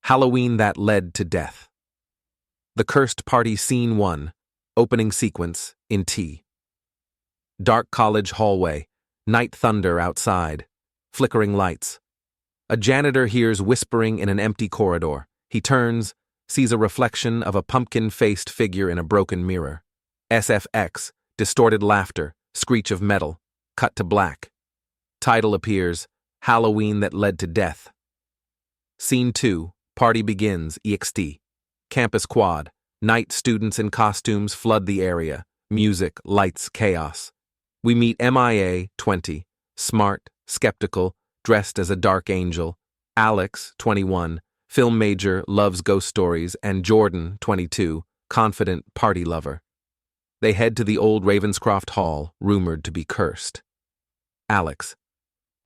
Halloween that led to death. The Cursed Party Scene 1, opening sequence, in T. Dark college hallway, night thunder outside, flickering lights. A janitor hears whispering in an empty corridor. He turns, sees a reflection of a pumpkin-faced figure in a broken mirror. SFX, distorted laughter, screech of metal, cut to black. Title appears, Halloween that led to death. Scene 2, party begins, EXT. Campus quad, night students in costumes flood the area, music, lights, chaos. We meet MIA, 20, smart, skeptical, dressed as a dark angel, Alex, 21, film major, loves ghost stories, and Jordan, 22, confident party lover. They head to the old Ravenscroft Hall, rumored to be cursed. Alex.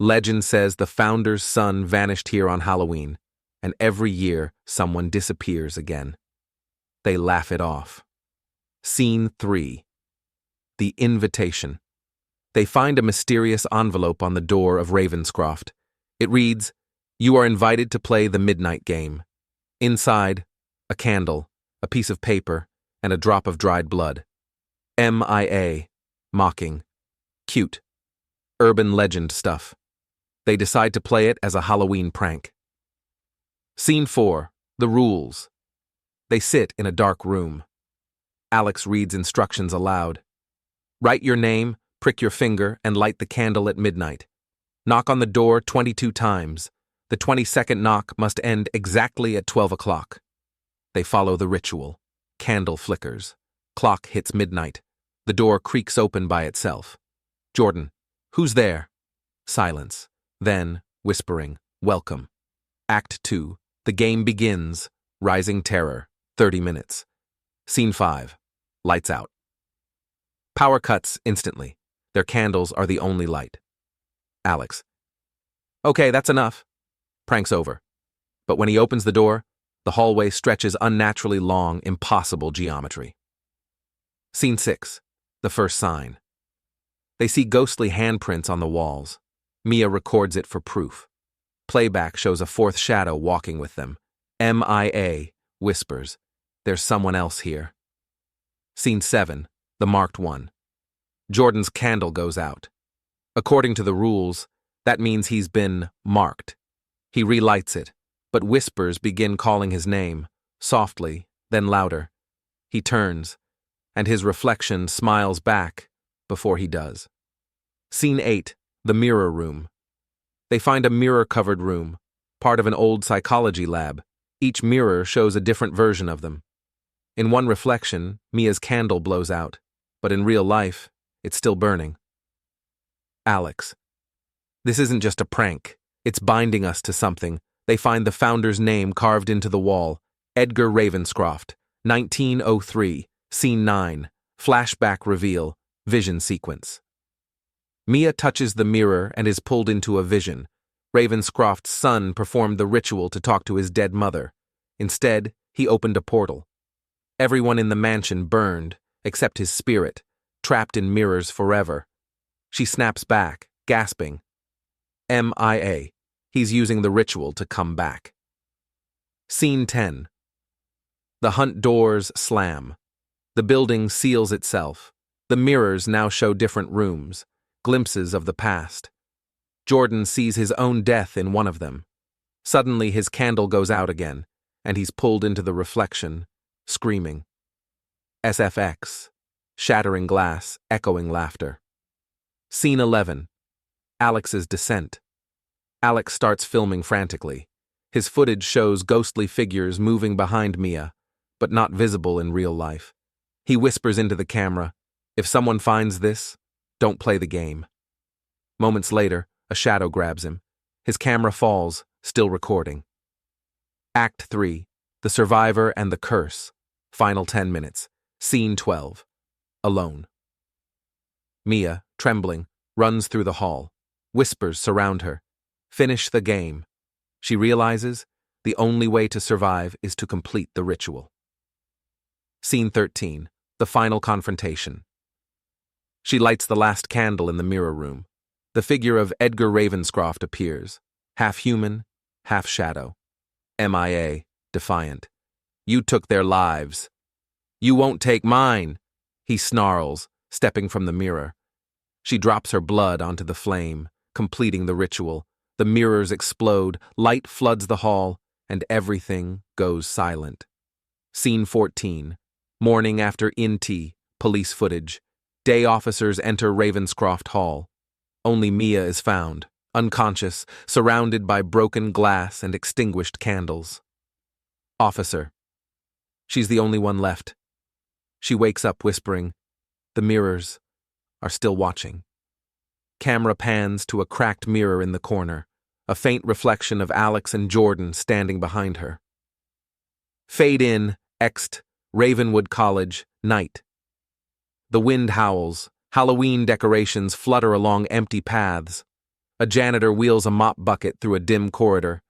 Legend says the founder's son vanished here on Halloween, and every year someone disappears again. They laugh it off. Scene 3. The invitation. They find a mysterious envelope on the door of Ravenscroft. It reads, "You are invited to play the midnight game." Inside, a candle, a piece of paper, and a drop of dried blood. MIA, mocking. Cute. Urban legend stuff. They decide to play it as a Halloween prank. Scene 4, the rules. They sit in a dark room. Alex reads instructions aloud. Write your name, prick your finger, and light the candle at midnight. Knock on the door 22 times. The 22nd knock must end exactly at 12 o'clock. They follow the ritual. Candle flickers. Clock hits midnight. The door creaks open by itself. Jordan, who's there? Silence. Then, whispering, welcome. Act 2. The game begins. Rising terror. 30 minutes. Scene 5. Lights out. Power cuts instantly. Their candles are the only light. Alex. Okay, that's enough. Prank's over. But when he opens the door, the hallway stretches unnaturally long, impossible geometry. Scene 6. The first sign. They see ghostly handprints on the walls. Mia records it for proof. Playback shows a fourth shadow walking with them. MIA whispers, "There's someone else here." Scene 7. The marked one. Jordan's candle goes out. According to the rules, that means he's been marked. He relights it, but whispers begin calling his name, softly, then louder. He turns, and his reflection smiles back before he does. Scene 8. The mirror room. They find a mirror-covered room, part of an old psychology lab. Each mirror shows a different version of them. In one reflection, Mia's candle blows out, but in real life, it's still burning. Alex. This isn't just a prank. It's binding us to something. They find the founder's name carved into the wall. Edgar Ravenscroft, 1903, Scene 9, flashback reveal, vision sequence. Mia touches the mirror and is pulled into a vision. Ravenscroft's son performed the ritual to talk to his dead mother. Instead, he opened a portal. Everyone in the mansion burned, except his spirit, trapped in mirrors forever. She snaps back, gasping. MIA. He's using the ritual to come back. Scene 10. The hunt doors slam. The building seals itself. The mirrors now show different rooms, glimpses of the past. Jordan sees his own death in one of them. Suddenly his candle goes out again, and he's pulled into the reflection, screaming. SFX. Shattering glass, echoing laughter. Scene 11. Alex's descent. Alex starts filming frantically. His footage shows ghostly figures moving behind Mia, but not visible in real life. He whispers into the camera, "If someone finds this, don't play the game." Moments later, a shadow grabs him. His camera falls, still recording. Act 3. The Survivor and the Curse. Final 10 minutes. Scene 12. Alone. Mia, trembling, runs through the hall. Whispers surround her. Finish the game. She realizes the only way to survive is to complete the ritual. Scene 13. The final confrontation. She lights the last candle in the mirror room. The figure of Edgar Ravenscroft appears, half human, half shadow. MIA, defiant. You took their lives. You won't take mine, he snarls, stepping from the mirror. She drops her blood onto the flame, completing the ritual. The mirrors explode, light floods the hall, and everything goes silent. Scene 14. Morning after INT, police footage. Day officers enter Ravenscroft Hall. Only Mia is found, unconscious, surrounded by broken glass and extinguished candles. Officer. She's the only one left. She wakes up whispering, "The mirrors are still watching." Camera pans to a cracked mirror in the corner, a faint reflection of Alex and Jordan standing behind her. Fade in, ext, Ravenwood College, night. The wind howls, Halloween decorations flutter along empty paths. A janitor wheels a mop bucket through a dim corridor.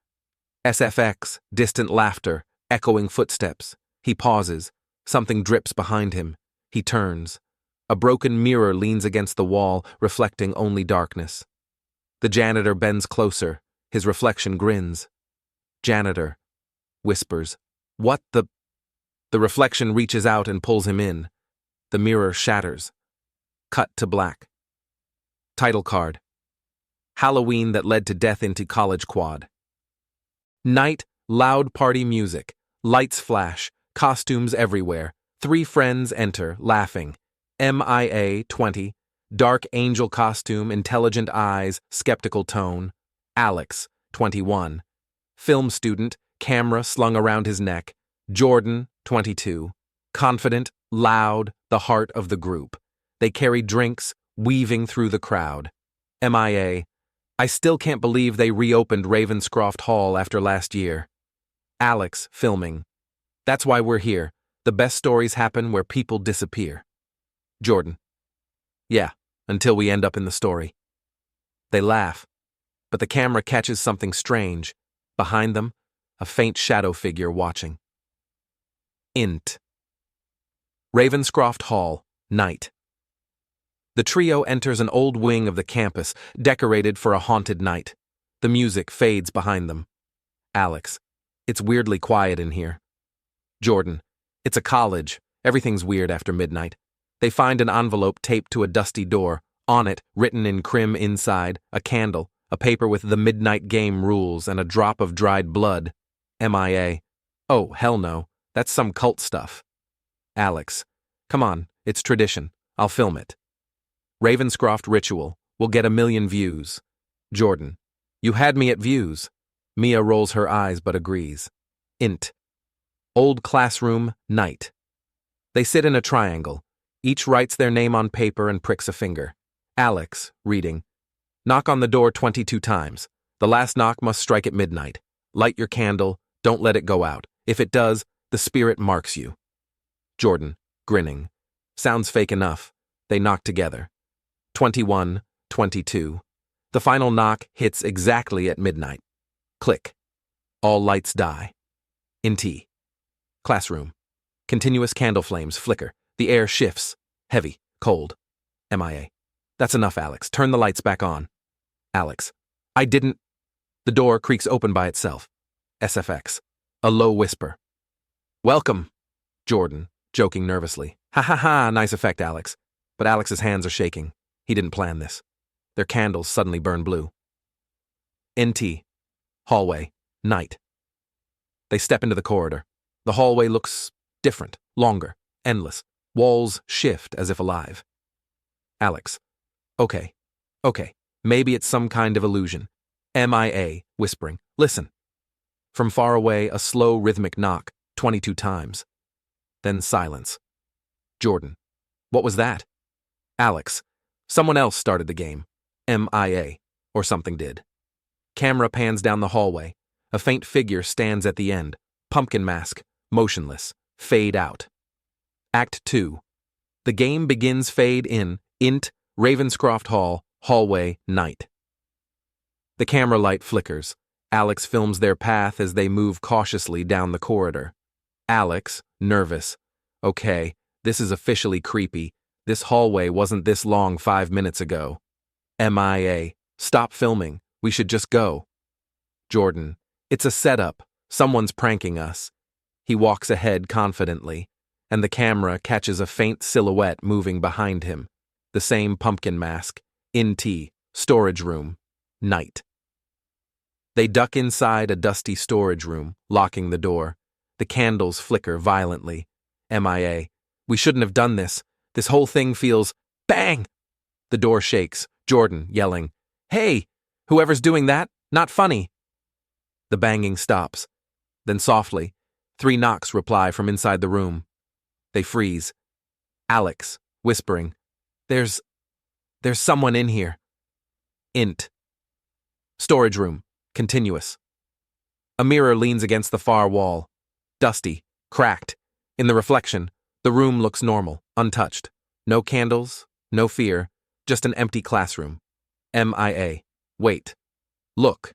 SFX, distant laughter, echoing footsteps. He pauses. Something drips behind him. He turns. A broken mirror leans against the wall, reflecting only darkness. The janitor bends closer. His reflection grins. Janitor whispers, "What the—" The reflection reaches out and pulls him in. The mirror shatters. Cut to black. Title card. Halloween that led to death into College Quad. Night, loud party music. Lights flash. Costumes everywhere. 3 friends enter, laughing. MIA 20. Dark angel costume, intelligent eyes, skeptical tone. Alex 21. Film student, camera slung around his neck. Jordan 22. Confident, loud, the heart of the group. They carry drinks, weaving through the crowd. MIA. I still can't believe they reopened Ravenscroft Hall after last year. Alex, filming. That's why we're here. The best stories happen where people disappear. Jordan. Yeah, until we end up in the story. They laugh, but the camera catches something strange. Behind them, a faint shadow figure watching. INT. Ravenscroft Hall, night. The trio enters an old wing of the campus, decorated for a haunted night. The music fades behind them. Alex. It's weirdly quiet in here. Jordan. It's a college. Everything's weird after midnight. They find an envelope taped to a dusty door. On it, written in crim inside, a candle, a paper with the midnight game rules, and a drop of dried blood. MIA. Oh, hell no. That's some cult stuff. Alex. Come on, it's tradition. I'll film it. Ravenscroft ritual. We'll get 1 million views. Jordan. You had me at views. Mia rolls her eyes but agrees. INT. Old classroom, night. They sit in a triangle. Each writes their name on paper and pricks a finger. Alex, reading. Knock on the door 22 times. The last knock must strike at midnight. Light your candle. Don't let it go out. If it does, the spirit marks you. Jordan, grinning. Sounds fake enough. They knock together. 21, 22. The final knock hits exactly at midnight. Click. All lights die. INT. Classroom. Continuous candle flames flicker. The air shifts. Heavy. Cold. MIA. That's enough, Alex. Turn the lights back on. Alex. I didn't. The door creaks open by itself. SFX. A low whisper. Welcome. Jordan, joking nervously. Ha ha ha, nice effect, Alex. But Alex's hands are shaking. He didn't plan this. Their candles suddenly burn blue. NT. Hallway. Night. They step into the corridor. The hallway looks different, longer, endless. Walls shift as if alive. Alex. Okay. Maybe it's some kind of illusion. MIA, whispering. Listen. From far away, a slow rhythmic knock, 22 times. Then silence. Jordan. What was that? Alex. Someone else started the game. MIA. Or something did. Camera pans down the hallway. A faint figure stands at the end. Pumpkin mask. Motionless. Fade out. Act 2. The game begins. Fade in. INT. Ravenscroft Hall. Hallway. Night. The camera light flickers. Alex films their path as they move cautiously down the corridor. Alex, nervous. Okay, this is officially creepy. This hallway wasn't this long 5 minutes ago. MIA. Stop filming. We should just go. Jordan. It's a setup. Someone's pranking us. He walks ahead confidently, and the camera catches a faint silhouette moving behind him. The same pumpkin mask. In T. Storage room. Night. They duck inside a dusty storage room, locking the door. The candles flicker violently. MIA. We shouldn't have done this. This whole thing feels… Bang! The door shakes. Jordan, yelling, "Hey! Whoever's doing that, not funny!" The banging stops. Then softly, 3 knocks reply from inside the room. They freeze. Alex, whispering, There's someone in here." Int. Storage room. Continuous. A mirror leans against the far wall. Dusty. Cracked. In the reflection, the room looks normal, untouched. No candles, no fear, just an empty classroom. MIA. Wait. Look.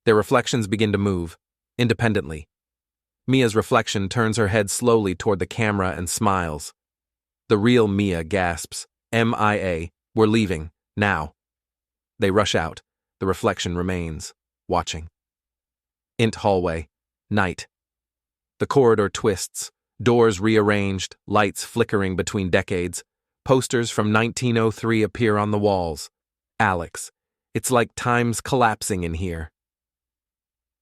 Their reflections begin to move, independently. Mia's reflection turns her head slowly toward the camera and smiles. The real Mia gasps, "MIA, we're leaving, now." They rush out. The reflection remains, watching. Int hallway. Night. The corridor twists, doors rearranged, lights flickering between decades. Posters from 1903 appear on the walls. Alex. It's like time's collapsing in here.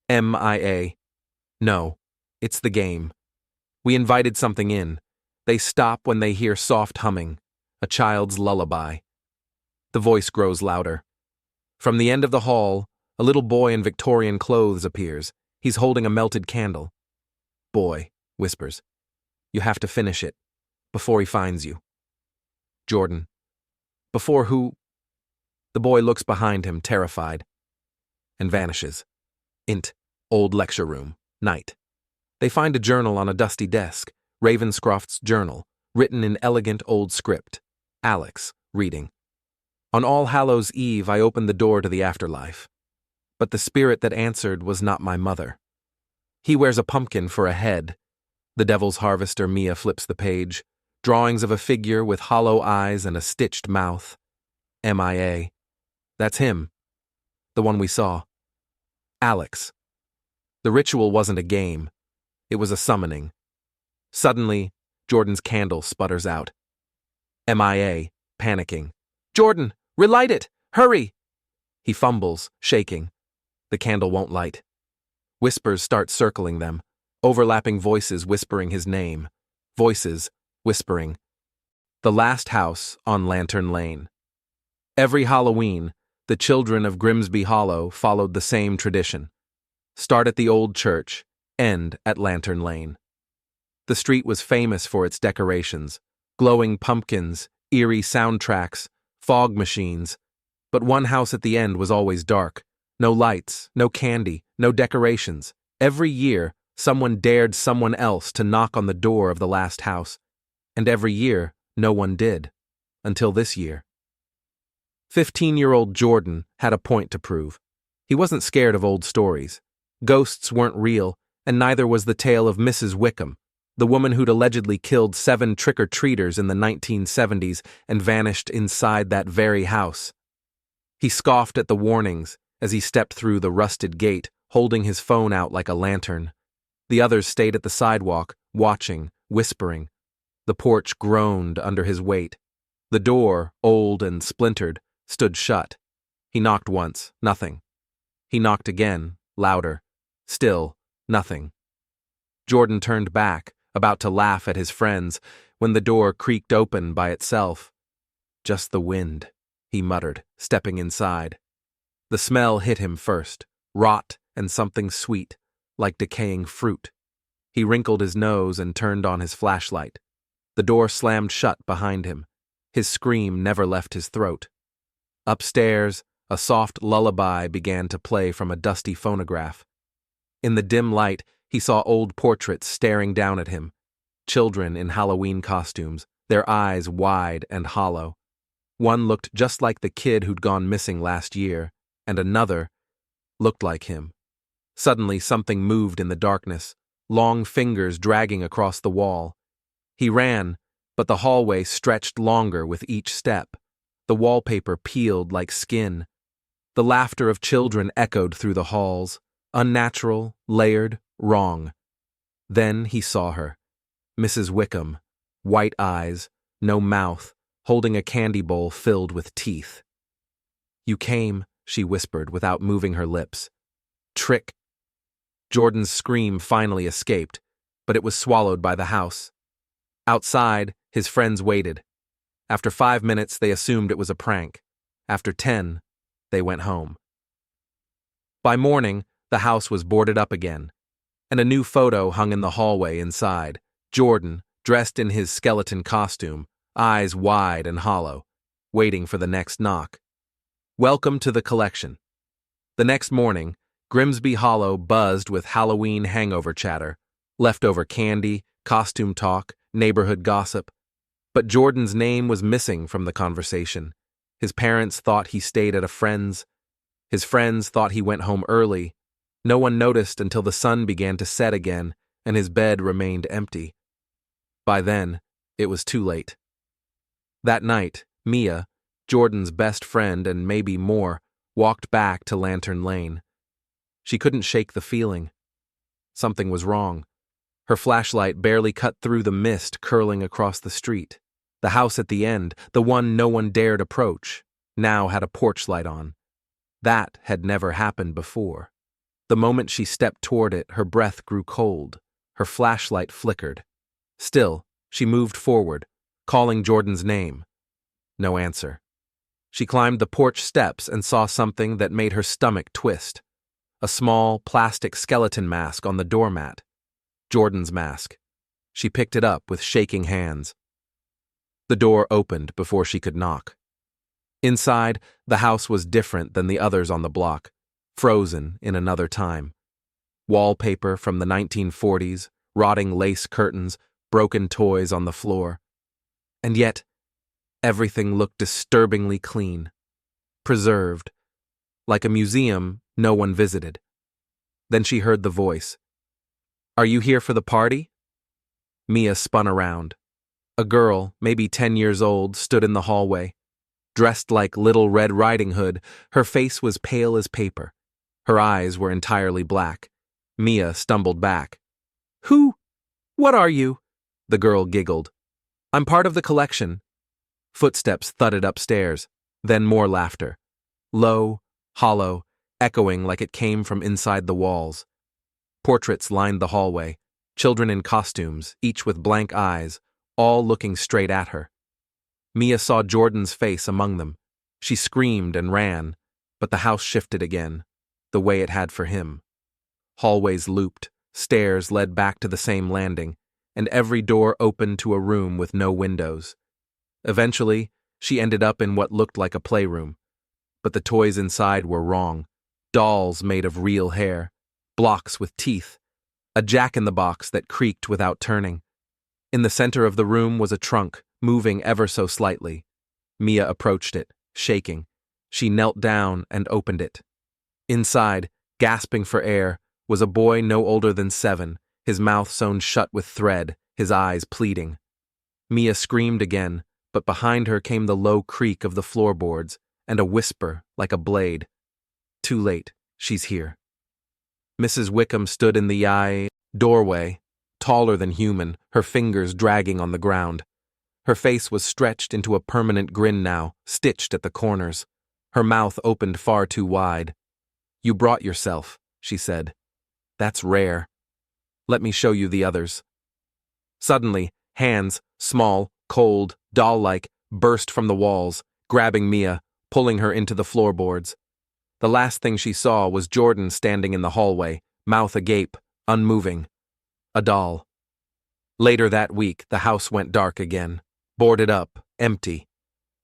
MIA. No, it's the game. We invited something in. They stop when they hear soft humming, a child's lullaby. The voice grows louder. From the end of the hall, a little boy in Victorian clothes appears. He's holding a melted candle. Boy, whispers, "You have to finish it, before he finds you." Jordan. Before who? The boy looks behind him, terrified, and vanishes. Int. Old lecture room. Night. They find a journal on a dusty desk, Ravenscroft's journal, written in elegant old script. Alex, reading. On All Hallows' Eve I opened the door to the afterlife. But the spirit that answered was not my mother. He wears a pumpkin for a head. The Devil's Harvester. Mia flips the page. Drawings of a figure with hollow eyes and a stitched mouth. MIA. That's him. The one we saw. Alex. The ritual wasn't a game. It was a summoning. Suddenly, Jordan's candle sputters out. MIA, panicking. "Jordan, relight it! Hurry!" He fumbles, shaking. The candle won't light. Whispers start circling them, overlapping voices whispering his name. Voices, whispering. The last house on Lantern Lane. Every Halloween, the children of Grimsby Hollow followed the same tradition. Start at the old church, end at Lantern Lane. The street was famous for its decorations, glowing pumpkins, eerie soundtracks, fog machines. But one house at the end was always dark. No lights, no candy, no decorations. Every year, someone dared someone else to knock on the door of the last house. And every year, no one did. Until this year. 15-year-old Jordan had a point to prove. He wasn't scared of old stories. Ghosts weren't real, and neither was the tale of Mrs. Wickham, the woman who'd allegedly killed 7 trick-or-treaters in the 1970s and vanished inside that very house. He scoffed at the warnings as he stepped through the rusted gate, holding his phone out like a lantern. The others stayed at the sidewalk, watching, whispering. The porch groaned under his weight. The door, old and splintered, stood shut. He knocked once, nothing. He knocked again, louder. Still, nothing. Jordan turned back, about to laugh at his friends, when the door creaked open by itself. "Just the wind," he muttered, stepping inside. The smell hit him first, rot and something sweet, like decaying fruit. He wrinkled his nose and turned on his flashlight. The door slammed shut behind him. His scream never left his throat. Upstairs, a soft lullaby began to play from a dusty phonograph. In the dim light, he saw old portraits staring down at him. Children in Halloween costumes, their eyes wide and hollow. One looked just like the kid who'd gone missing last year, and another looked like him. Suddenly, something moved in the darkness, long fingers dragging across the wall. He ran, but the hallway stretched longer with each step. The wallpaper peeled like skin. The laughter of children echoed through the halls, unnatural, layered, wrong. Then he saw her. Mrs. Wickham, white eyes, no mouth, holding a candy bowl filled with teeth. "You came," she whispered without moving her lips. "Trick." Jordan's scream finally escaped, but it was swallowed by the house. Outside, his friends waited. After 5 minutes, they assumed it was a prank. After 10, they went home. By morning, the house was boarded up again, and a new photo hung in the hallway inside. Jordan, dressed in his skeleton costume, eyes wide and hollow, waiting for the next knock. "Welcome to the collection." The next morning, Grimsby Hollow buzzed with Halloween hangover chatter, leftover candy, costume talk, neighborhood gossip. But Jordan's name was missing from the conversation. His parents thought he stayed at a friend's. His friends thought he went home early. No one noticed until the sun began to set again and his bed remained empty. By then, it was too late. That night, Mia, Jordan's best friend and maybe more, walked back to Lantern Lane. She couldn't shake the feeling. Something was wrong. Her flashlight barely cut through the mist curling across the street. The house at the end, the one no one dared approach, now had a porch light on. That had never happened before. The moment she stepped toward it, her breath grew cold. Her flashlight flickered. Still, she moved forward, calling Jordan's name. No answer. She climbed the porch steps and saw something that made her stomach twist. A small, plastic skeleton mask on the doormat. Jordan's mask. She picked it up with shaking hands. The door opened before she could knock. Inside, the house was different than the others on the block, frozen in another time. Wallpaper from the 1940s, rotting lace curtains, broken toys on the floor. And yet, everything looked disturbingly clean, preserved, like a museum no one visited. Then she heard the voice. "Are you here for the party?" Mia spun around. A girl, maybe 10 years old, stood in the hallway. Dressed like Little Red Riding Hood, her face was pale as paper. Her eyes were entirely black. Mia stumbled back. "Who? What are you?" The girl giggled. "I'm part of the collection." Footsteps thudded upstairs, then more laughter. Low, hollow, echoing like it came from inside the walls. Portraits lined the hallway, children in costumes, each with blank eyes, all looking straight at her. Mia saw Jordan's face among them. She screamed and ran, but the house shifted again, the way it had for him. Hallways looped, stairs led back to the same landing, and every door opened to a room with no windows. Eventually, she ended up in what looked like a playroom. But the toys inside were wrong. Dolls made of real hair, blocks with teeth, a jack-in-the-box that creaked without turning. In the center of the room was a trunk, moving ever so slightly. Mia approached it, shaking. She knelt down and opened it. Inside, gasping for air, was a boy no older than 7, his mouth sewn shut with thread, his eyes pleading. Mia screamed again, but behind her came the low creak of the floorboards and a whisper like a blade. "Too late, she's here." Mrs. Wickham stood in the doorway, taller than human, her fingers dragging on the ground. Her face was stretched into a permanent grin now, stitched at the corners. Her mouth opened far too wide. "You brought yourself," she said. "That's rare. Let me show you the others." Suddenly, hands, small, cold, doll-like, burst from the walls, grabbing Mia, pulling her into the floorboards. The last thing she saw was Jordan standing in the hallway, mouth agape, unmoving. A doll. Later that week, the house went dark again, boarded up, empty.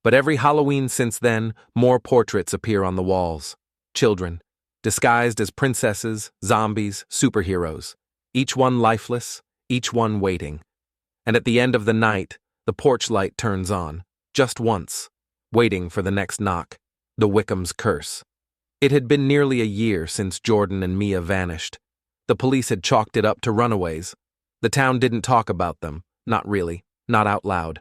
But every Halloween since then, more portraits appear on the walls. Children, disguised as princesses, zombies, superheroes. Each one lifeless, each one waiting. And at the end of the night, the porch light turns on, just once, waiting for the next knock, the Wickham's curse. It had been nearly a year since Jordan and Mia vanished. The police had chalked it up to runaways. The town didn't talk about them, not really, not out loud.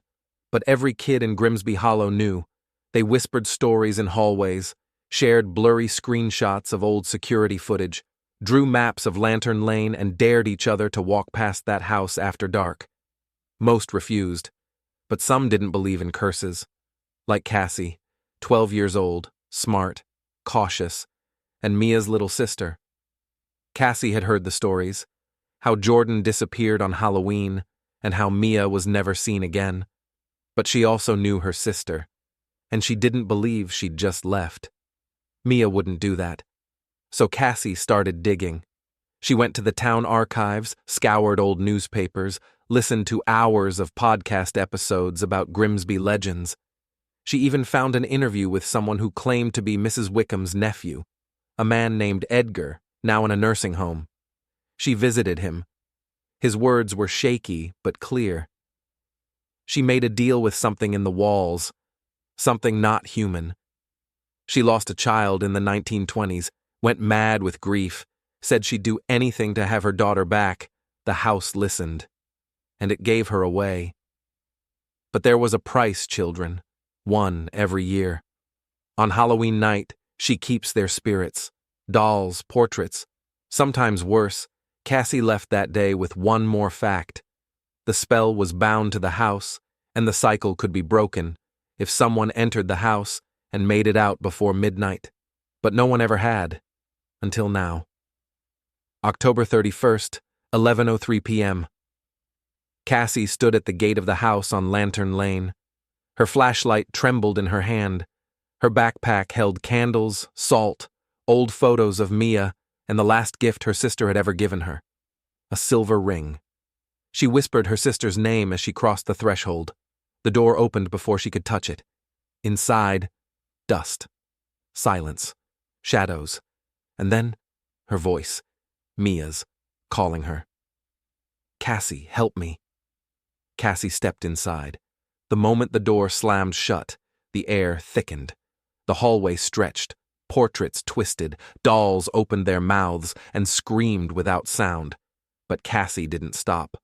But every kid in Grimsby Hollow knew. They whispered stories in hallways, shared blurry screenshots of old security footage, drew maps of Lantern Lane, and dared each other to walk past that house after dark. Most refused, but some didn't believe in curses. Like Cassie, 12 years old, smart, cautious, and Mia's little sister. Cassie had heard the stories, how Jordan disappeared on Halloween, and how Mia was never seen again. But she also knew her sister, and she didn't believe she'd just left. Mia wouldn't do that. So Cassie started digging. She went to the town archives, scoured old newspapers, listened to hours of podcast episodes about Grimsby legends. She even found an interview with someone who claimed to be Mrs. Wickham's nephew, a man named Edgar, now in a nursing home. She visited him. His words were shaky but clear. She made a deal with something in the walls, something not human. She lost a child in the 1920s, went mad with grief, said she'd do anything to have her daughter back. The house listened, and it gave her away. But there was a price, children, one every year. On Halloween night, she keeps their spirits, dolls, portraits. Sometimes worse, Cassie left that day with one more fact. The spell was bound to the house, and the cycle could be broken if someone entered the house and made it out before midnight. But no one ever had, until now. October 31st, 11:03 p.m. Cassie stood at the gate of the house on Lantern Lane. Her flashlight trembled in her hand. Her backpack held candles, salt, old photos of Mia, and the last gift her sister had ever given her, a silver ring. She whispered her sister's name as she crossed the threshold. The door opened before she could touch it. Inside, dust, silence, shadows, and then her voice, Mia's, calling her. "Cassie, help me." Cassie stepped inside. The moment the door slammed shut, the air thickened. The hallway stretched, portraits twisted, dolls opened their mouths and screamed without sound. But Cassie didn't stop.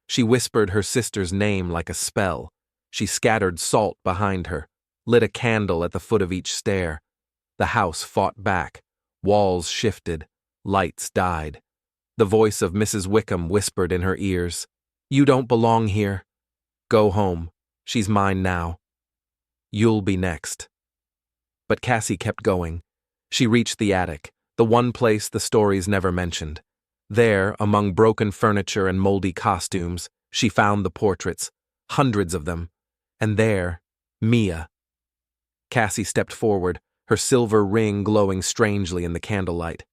She whispered her sister's name like a spell. She scattered salt behind her, lit a candle at the foot of each stair. The house fought back. Walls shifted. Lights died. The voice of Mrs. Wickham whispered in her ears, "You don't belong here. Go home. She's mine now. You'll be next." But Cassie kept going. She reached the attic, the one place the stories never mentioned. There, among broken furniture and moldy costumes, she found the portraits, hundreds of them. And there, Mia. Cassie stepped forward, her silver ring glowing strangely in the candlelight.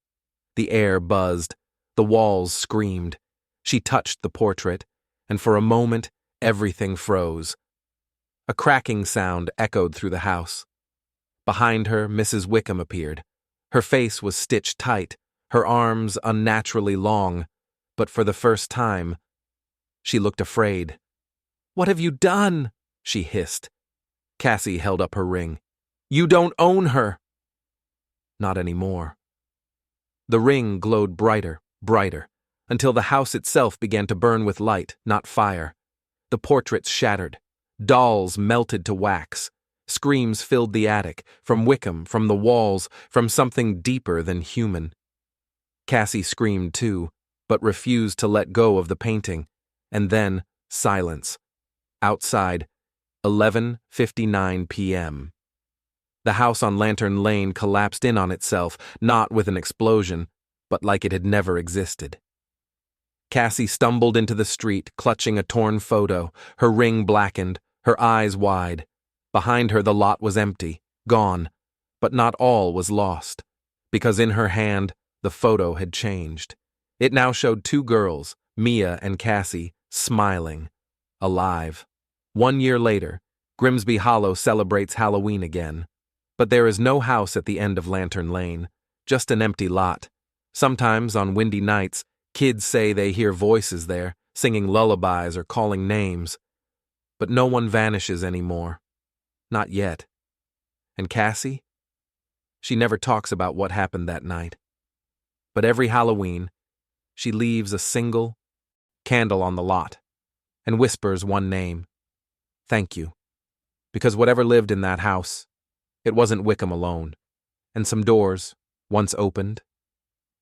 The air buzzed. The walls screamed. She touched the portrait, and for a moment, everything froze. A cracking sound echoed through the house. Behind her, Mrs. Wickham appeared. Her face was stitched tight, her arms unnaturally long, but for the first time, she looked afraid. "What have you done?" she hissed. Cassie held up her ring. "You don't own her." Not anymore. The ring glowed brighter, brighter, until the house itself began to burn with light, not fire. The portraits shattered. Dolls melted to wax. Screams filled the attic, from Wickham, from the walls, from something deeper than human. Cassie screamed too, but refused to let go of the painting. And then, silence. Outside, 11:59 p.m. The house on Lantern Lane collapsed in on itself, not with an explosion, but like it had never existed. Cassie stumbled into the street, clutching a torn photo, her ring blackened, her eyes wide. Behind her the lot was empty, gone, but not all was lost, because in her hand the photo had changed. It now showed two girls, Mia and Cassie, smiling, alive. 1 year later, Grimsby Hollow celebrates Halloween again. But there is no house at the end of Lantern Lane, just an empty lot. Sometimes, on windy nights, kids say they hear voices there, singing lullabies or calling names. But no one vanishes anymore. Not yet. And Cassie? She never talks about what happened that night. But every Halloween, she leaves a single candle on the lot and whispers one name. Thank you. Because whatever lived in that house, it wasn't Wickham alone. And some doors, once opened,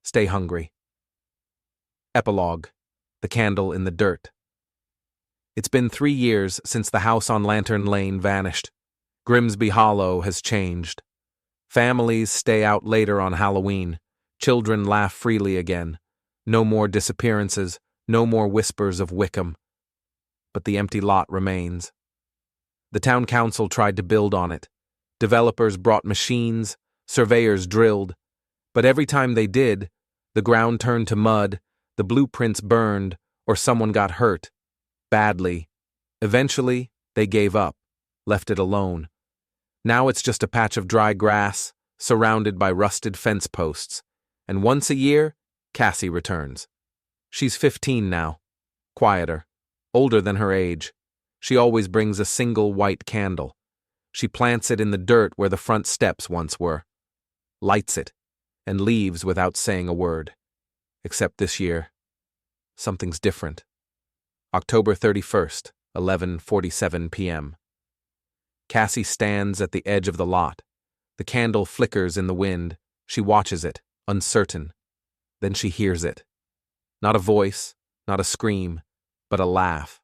stay hungry. Epilogue. The candle in the dirt. It's been 3 years since the house on Lantern Lane vanished. Grimsby Hollow has changed. Families stay out later on Halloween. Children laugh freely again. No more disappearances, no more whispers of Wickham. But the empty lot remains. The town council tried to build on it. Developers brought machines, surveyors drilled. But every time they did, the ground turned to mud, the blueprints burned, or someone got hurt. Badly. Eventually, they gave up, left it alone. Now it's just a patch of dry grass, surrounded by rusted fence posts. And once a year, Cassie returns. She's 15 now. Quieter. Older than her age. She always brings a single white candle. She plants it in the dirt where the front steps once were. Lights it, and leaves without saying a word. Except this year. Something's different. October 31st, 11:47 p.m. Cassie stands at the edge of the lot. The candle flickers in the wind. She watches it, uncertain. Then she hears it. Not a voice, not a scream, but a laugh.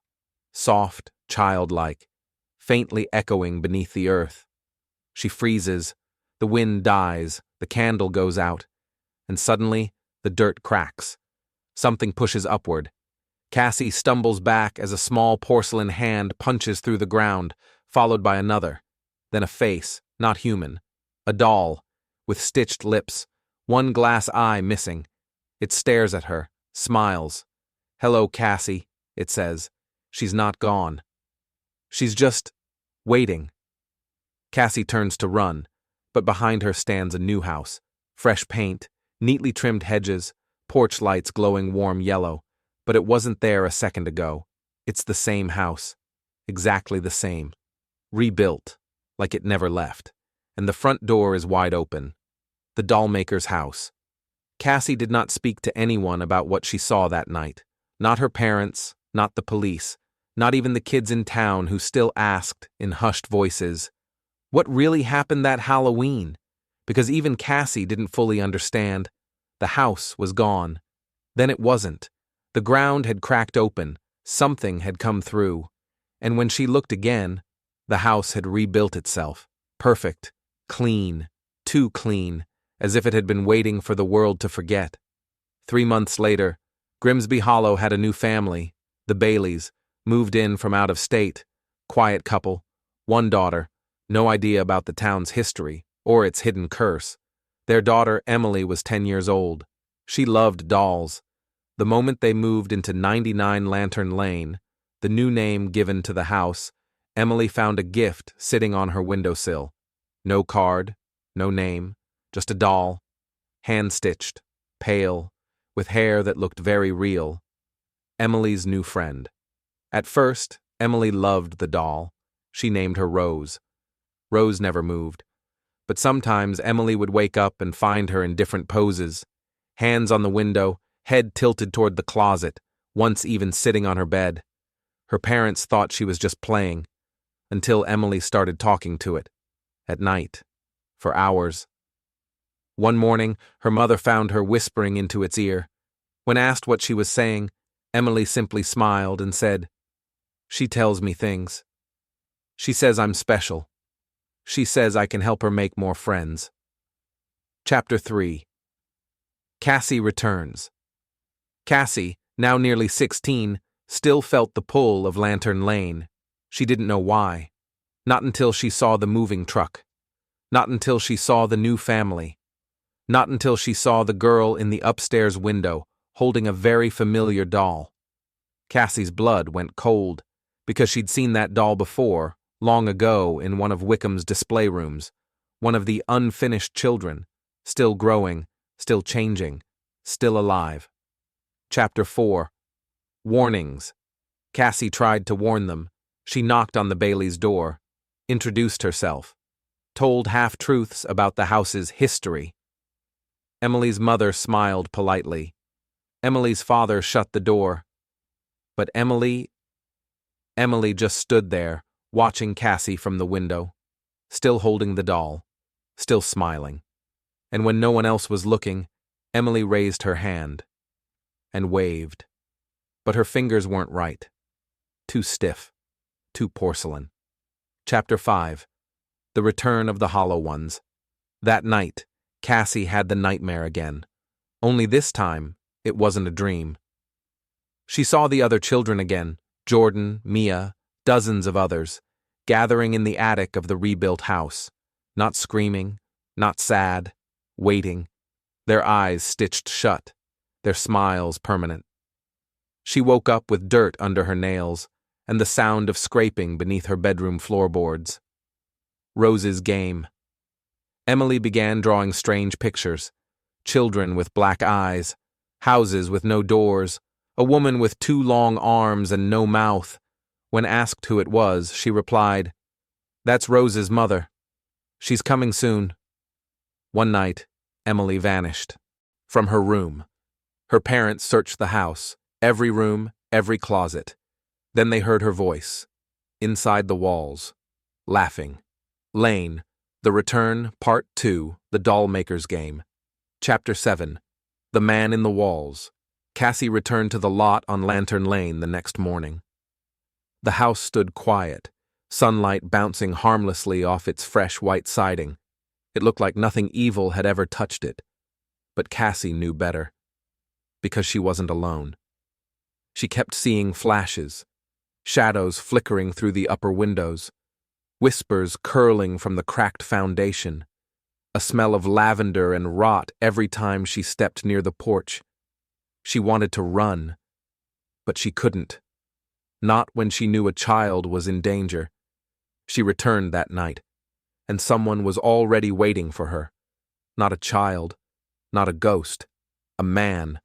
Soft, childlike, faintly echoing beneath the earth. She freezes. The wind dies. The candle goes out. And suddenly, the dirt cracks. Something pushes upward. Cassie stumbles back as a small porcelain hand punches through the ground, followed by another. Then a face, not human. A doll, with stitched lips, one glass eye missing. It stares at her, smiles. "Hello, Cassie," it says. She's not gone. She's just waiting. Cassie turns to run, but behind her stands a new house. Fresh paint, neatly trimmed hedges, porch lights glowing warm yellow. But it wasn't there a second ago. It's the same house. Exactly the same. Rebuilt, like it never left. And the front door is wide open. The dollmaker's house. Cassie did not speak to anyone about what she saw that night. Not her parents, not the police, not even the kids in town who still asked, in hushed voices, what really happened that Halloween? Because even Cassie didn't fully understand. The house was gone. Then it wasn't. The ground had cracked open. Something had come through. And when she looked again, the house had rebuilt itself. Perfect. Clean. Too clean. As if it had been waiting for the world to forget. 3 months later, Grimsby Hollow had a new family. The Baileys, moved in from out of state. Quiet couple. One daughter. No idea about the town's history, or its hidden curse. Their daughter, Emily, was 10 years old. She loved dolls. The moment they moved into 99 Lantern Lane, the new name given to the house, Emily found a gift sitting on her windowsill. No card, no name, just a doll, hand-stitched, pale, with hair that looked very real. Emily's new friend. At first, Emily loved the doll. She named her Rose. Rose never moved. But sometimes Emily would wake up and find her in different poses. Hands on the window, head tilted toward the closet, once even sitting on her bed. Her parents thought she was just playing, until Emily started talking to it. At night. For hours. One morning, her mother found her whispering into its ear. When asked what she was saying, Emily simply smiled and said, "She tells me things. She says I'm special. She says I can help her make more friends." Chapter 3. Cassie returns. Cassie, now nearly 16, still felt the pull of Lantern Lane. She didn't know why. Not until she saw the moving truck. Not until she saw the new family. Not until she saw the girl in the upstairs window, holding a very familiar doll. Cassie's blood went cold, because she'd seen that doll before, long ago in one of Wickham's display rooms, one of the unfinished children, still growing, still changing, still alive. Chapter 4. Warnings. Cassie tried to warn them. She knocked on the Bailey's door, introduced herself, told half-truths about the house's history. Emily's mother smiled politely. Emily's father shut the door. But Emily just stood there, watching Cassie from the window, still holding the doll, still smiling. And when no one else was looking, Emily raised her hand. and waved. But her fingers weren't right. Too stiff. Too porcelain. Chapter 5. The Return of the Hollow Ones. That night, Cassie had the nightmare again. Only this time, it wasn't a dream. She saw the other children again, Jordan, Mia, dozens of others, gathering in the attic of the rebuilt house, not screaming, not sad, waiting, their eyes stitched shut, their smiles permanent. She woke up with dirt under her nails and the sound of scraping beneath her bedroom floorboards. Rose's game. Emily began drawing strange pictures. Children with black eyes, houses with no doors, a woman with 2 long arms and no mouth. When asked who it was, she replied, "That's Rose's mother. She's coming soon." One night, Emily vanished. From her room. Her parents searched the house, every room, every closet. Then they heard her voice, inside the walls, laughing. Lane, The Return, Part 2, The Doll Maker's Game. Chapter 7. The Man in the Walls. Cassie returned to the lot on Lantern Lane the next morning. The house stood quiet, sunlight bouncing harmlessly off its fresh white siding. It looked like nothing evil had ever touched it. But Cassie knew better. Because she wasn't alone. She kept seeing flashes, shadows flickering through the upper windows, whispers curling from the cracked foundation, a smell of lavender and rot every time she stepped near the porch. She wanted to run, but she couldn't. Not when she knew a child was in danger. She returned that night, and someone was already waiting for her. Not a child, not a ghost, a man,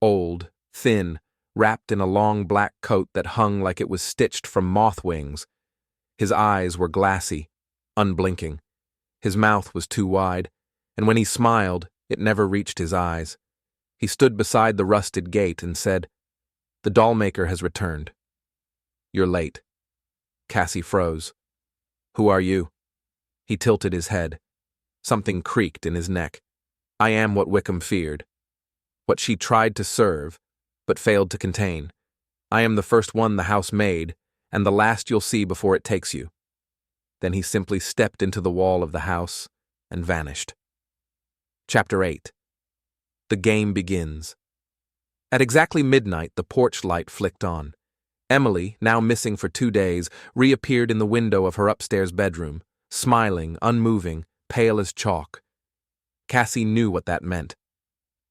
old, thin, wrapped in a long black coat that hung like it was stitched from moth wings. His eyes were glassy, unblinking. His mouth was too wide, and when he smiled, it never reached his eyes. He stood beside the rusted gate and said, "The doll maker has returned." "You're late." Cassie froze. "Who are you?" He tilted his head. Something creaked in his neck. "I am what Wickham feared. What she tried to serve, but failed to contain. I am the first one the house made, and the last you'll see before it takes you." Then he simply stepped into the wall of the house and vanished. Chapter 8. The game begins. At exactly midnight, the porch light flicked on. Emily, now missing for 2 days, reappeared in the window of her upstairs bedroom, smiling, unmoving, pale as chalk. Cassie knew what that meant.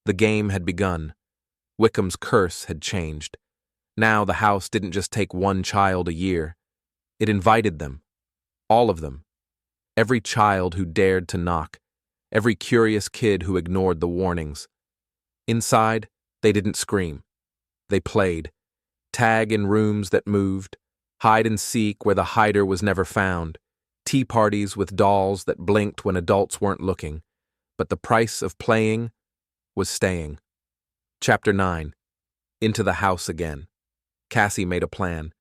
The game had begun. Wickham's curse had changed. Now the house didn't just take 1 child a year. It invited them. All of them. Every child who dared to knock. Every curious kid who ignored the warnings. Inside, they didn't scream. They played. Tag in rooms that moved. Hide and seek where the hider was never found. Tea parties with dolls that blinked when adults weren't looking. But the price of playing was staying. Chapter 9. Into the house again. Cassie made a plan.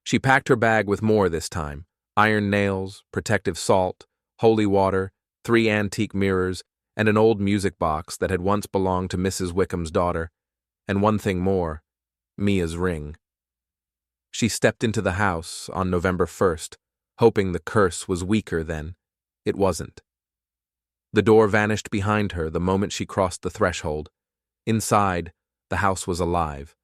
She packed her bag with more this time. Iron nails, protective salt, holy water, 3 antique mirrors, and an old music box that had once belonged to Mrs. Wickham's daughter, and one thing more, Mia's ring. She stepped into the house on November 1st, hoping the curse was weaker then. It wasn't. The door vanished behind her the moment she crossed the threshold. Inside, the house was alive.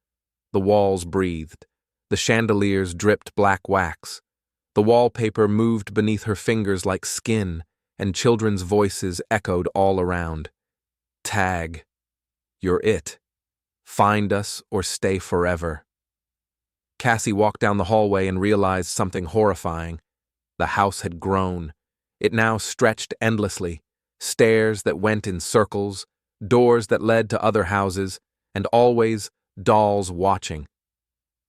The walls breathed. The chandeliers dripped black wax. The wallpaper moved beneath her fingers like skin, and children's voices echoed all around. "Tag. You're it. Find us or stay forever." Cassie walked down the hallway and realized something horrifying. The house had grown. It now stretched endlessly. Stairs that went in circles, doors that led to other houses, and always dolls watching.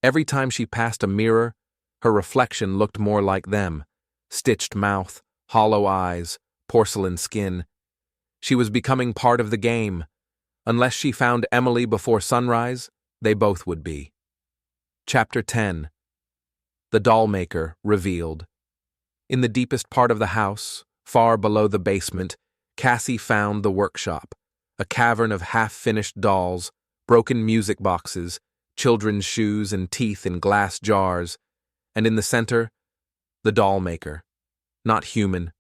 Every time she passed a mirror, her reflection looked more like them. Stitched mouth, hollow eyes, porcelain skin. She was becoming part of the game. Unless she found Emily before sunrise, they both would be. Chapter 10. The doll maker revealed. In the deepest part of the house, far below the basement, Cassie found the workshop, a cavern of half-finished dolls, broken music boxes, children's shoes and teeth in glass jars, and in the center, the doll maker. Not human,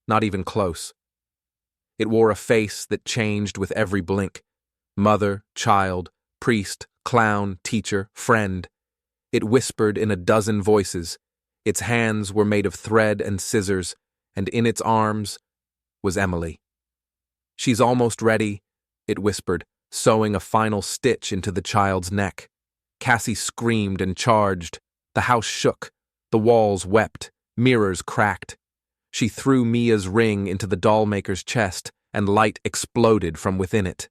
not even close. It wore a face that changed with every blink. Mother, child, priest, clown, teacher, friend. It whispered in a dozen voices. Its hands were made of thread and scissors, and in its arms was Emily. "She's almost ready," it whispered, sewing a final stitch into the child's neck. Cassie screamed and charged. The house shook. The walls wept. Mirrors cracked. She threw Mia's ring into the doll-maker's chest, and light exploded from within it.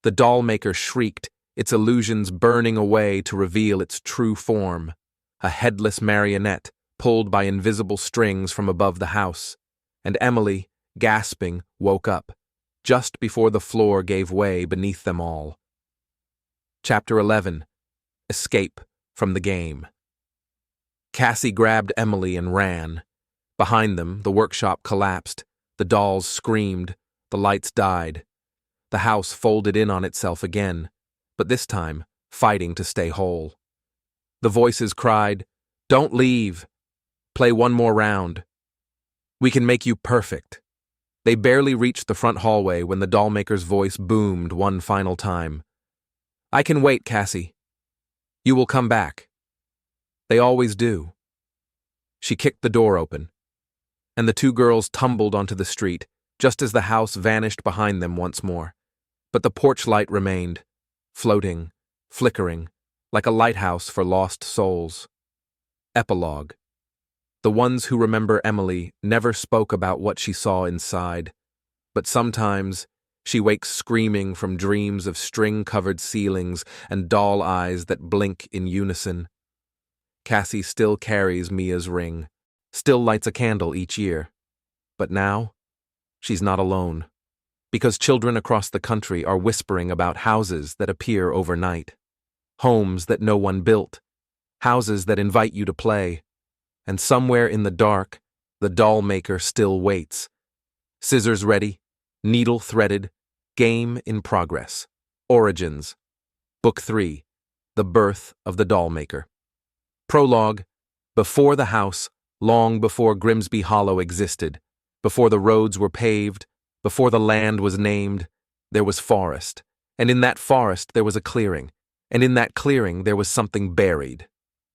The doll-maker shrieked, its illusions burning away to reveal its true form, a headless marionette pulled by invisible strings from above the house. And Emily, gasping, woke up, just before the floor gave way beneath them all. Chapter 11. Escape from the Game. Cassie grabbed Emily and ran. Behind them, the workshop collapsed. The dolls screamed. The lights died. The house folded in on itself again, but this time, fighting to stay whole. The voices cried, "Don't leave. Play one more round. We can make you perfect." They barely reached the front hallway when the dollmaker's voice boomed one final time. "I can wait, Cassie. You will come back. They always do." She kicked the door open, and the two girls tumbled onto the street, just as the house vanished behind them once more. But the porch light remained, floating, flickering, like a lighthouse for lost souls. Epilogue. The ones who remember Emily never spoke about what she saw inside, but sometimes she wakes screaming from dreams of string-covered ceilings and doll eyes that blink in unison. Cassie still carries Mia's ring, still lights a candle each year. But now, she's not alone, because children across the country are whispering about houses that appear overnight, homes that no one built, houses that invite you to play, and somewhere in the dark, the doll maker still waits. Scissors ready, needle threaded, game in progress. Origins. Book 3. The Birth of the Doll Maker. Prologue. Before the house, long before Grimsby Hollow existed, before the roads were paved, before the land was named, there was forest, and in that forest there was a clearing, and in that clearing there was something buried.